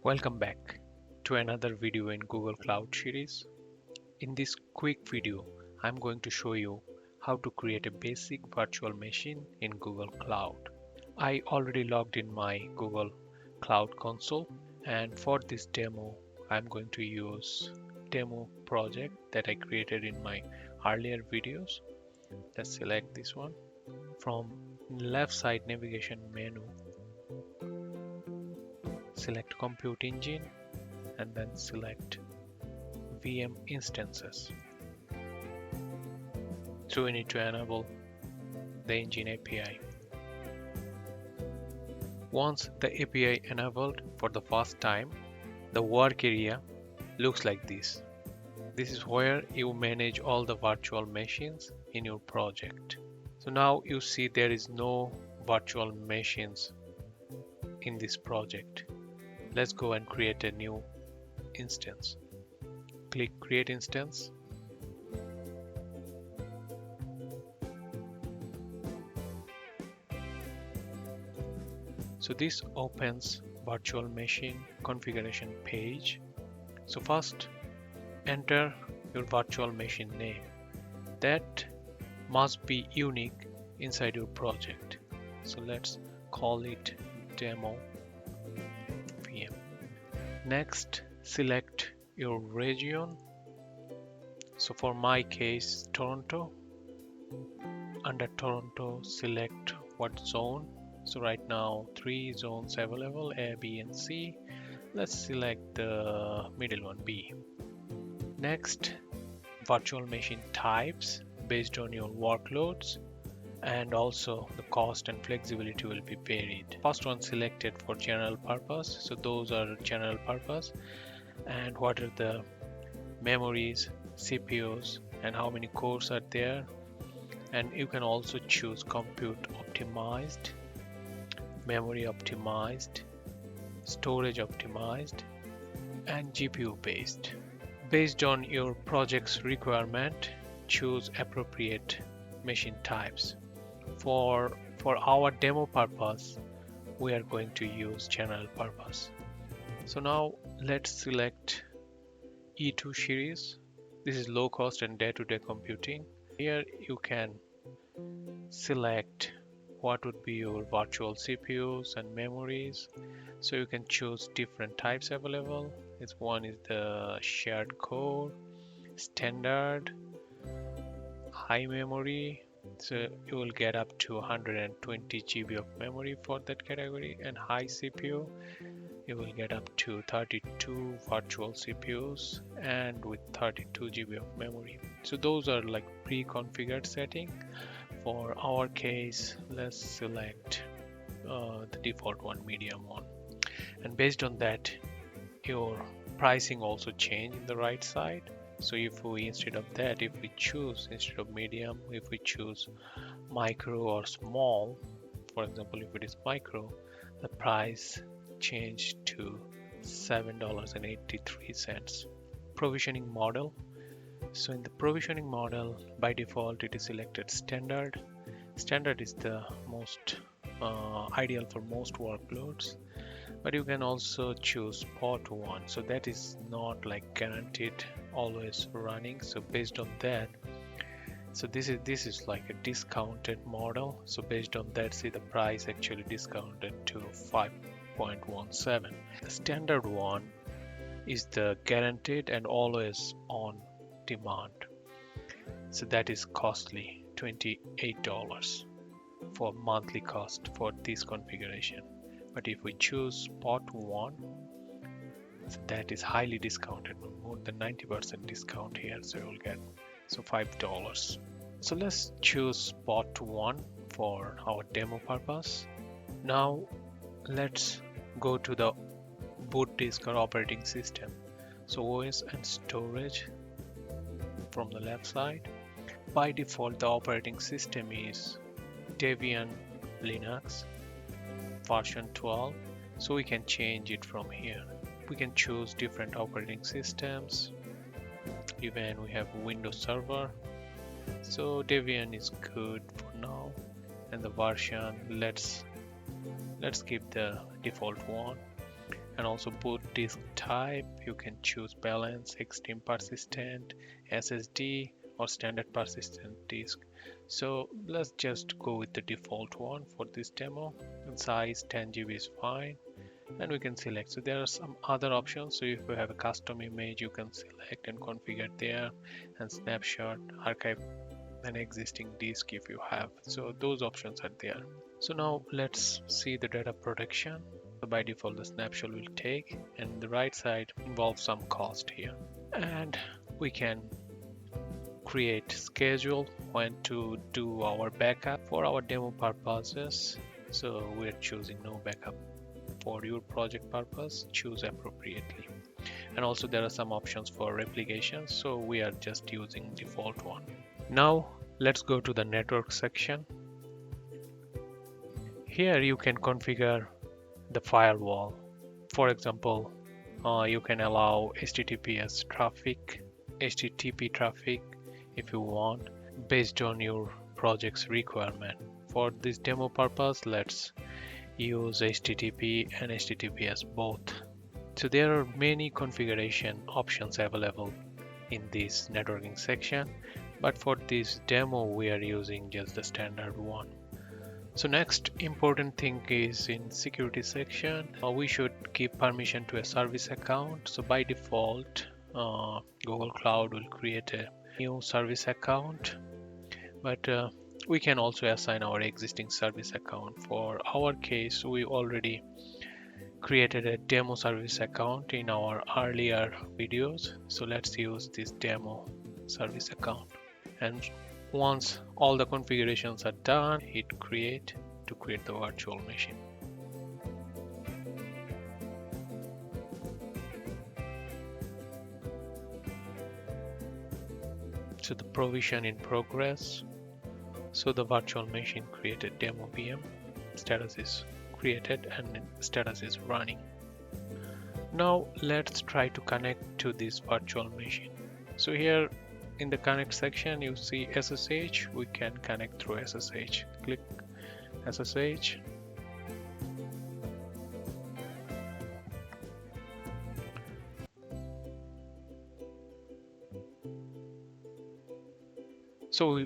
Welcome back to another video in Google Cloud series. In this quick video, I'm going to show you how to create a basic virtual machine in Google Cloud. I already logged in my Google Cloud console, and for this demo, I'm going to use demo project that I created in my earlier videos. Let's select this one. From left side navigation menu, select Compute Engine and then select VM instances. So we need to enable the engine API. Once the API enabled for the first time, the work area looks like this. This is where you manage all the virtual machines in your project. So now you see there is no virtual machines in this project. Let's go and create a new instance. Click Create Instance. So this opens virtual machine configuration page. So first enter your virtual machine name. That must be unique inside your project. So let's call it demo VM. Next, select your region. So for my case, Toronto. Under Toronto, select what zone. So right now, 3 zones available, A, B, and C. Let's select the middle one, B. Next, virtual machine types based on your workloads, and also the cost and flexibility will be varied. First one selected for general purpose. So those are general purpose. And what are the memories, CPUs, and how many cores are there. And you can also choose compute optimized, memory optimized, storage optimized, and GPU based. Based on your project's requirement, choose appropriate machine types. For our demo purpose, we are going to use general purpose. So now let's select E2 series. This is low cost and day-to-day computing. Here you can select what would be your virtual CPUs and memories. So you can choose different types available. One is the shared core, standard, high memory. So you will get up to 120 GB of memory for that category, and high CPU you will get up to 32 virtual CPUs and with 32 GB of memory. So those are like pre-configured setting. For our case, let's select the default one, medium one, and based on that your pricing also change in the right side. So if we instead of medium, if we choose micro or small, for example, if it is micro, the price changed to $7.83. Provisioning model. So in the provisioning model, by default it is selected standard. Standard is the most ideal for most workloads, but you can also choose port 1. So that is not like guaranteed always running. So based on that, so this is like a discounted model. So based on that, see the price actually discounted to 5.17. The standard one is the guaranteed and always on demand. So that is costly, $28 for monthly cost for this configuration. But if we support port 1, so that is highly discounted, more than 90% discount here. So you'll get $5. So let's choose port 1 for our demo purpose. Now let's go to the boot disk or operating system. So OS and storage from the left side. By default, the operating system is Debian Linux version 12. So we can change it from here. We can choose different operating systems. Even we have Windows Server. So Debian is good for now. And the version, let's keep the default one. and also boot disk type. You can choose balance, extreme persistent, SSD, or standard persistent disk. So let's just go with the default one for this demo. And size 10 GB is fine, and we can select. So there are some other options. So if you have a custom image, you can select and configure there, and snapshot, archive an existing disk if you have. So those options are there. So now let's see the data protection. So by default the snapshot will take, and the right side involves some cost here, and we can create schedule when to do our backup for our demo purposes. So we're choosing no backup. For your project purpose, choose appropriately. And also there are some options for replication, so we are just using default one. Now let's go to the network section. Here you can configure the firewall. For example, you can allow HTTP traffic if you want, based on your project's requirement. For this demo purpose, let's use HTTP and HTTPS both. So there are many configuration options available in this networking section, but for this demo we are using just the standard one. So next important thing is in security section, we should give permission to a service account. So by default, Google Cloud will create a new service account, but we can also assign our existing service account. For our case, we already created a demo service account in our earlier videos. So let's use this demo service account. And once all the configurations are done, hit create to create the virtual machine. So the provision in progress. So the virtual machine created demo VM, status is created and status is running. Now let's try to connect to this virtual machine. So here in the connect section you see SSH. We can connect through SSH. Click SSH. So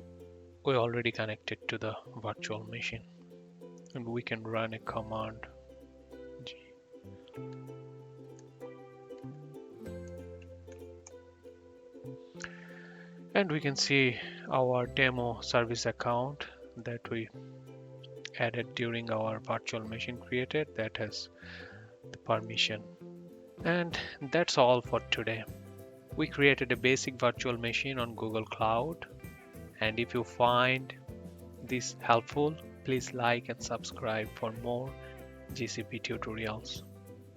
we already connected to the virtual machine, and we can run a command and we can see our demo service account that we added during our virtual machine created, that has the permission. And that's all for today. We created a basic virtual machine on Google Cloud, and if you find this helpful, please like and subscribe for more GCP tutorials.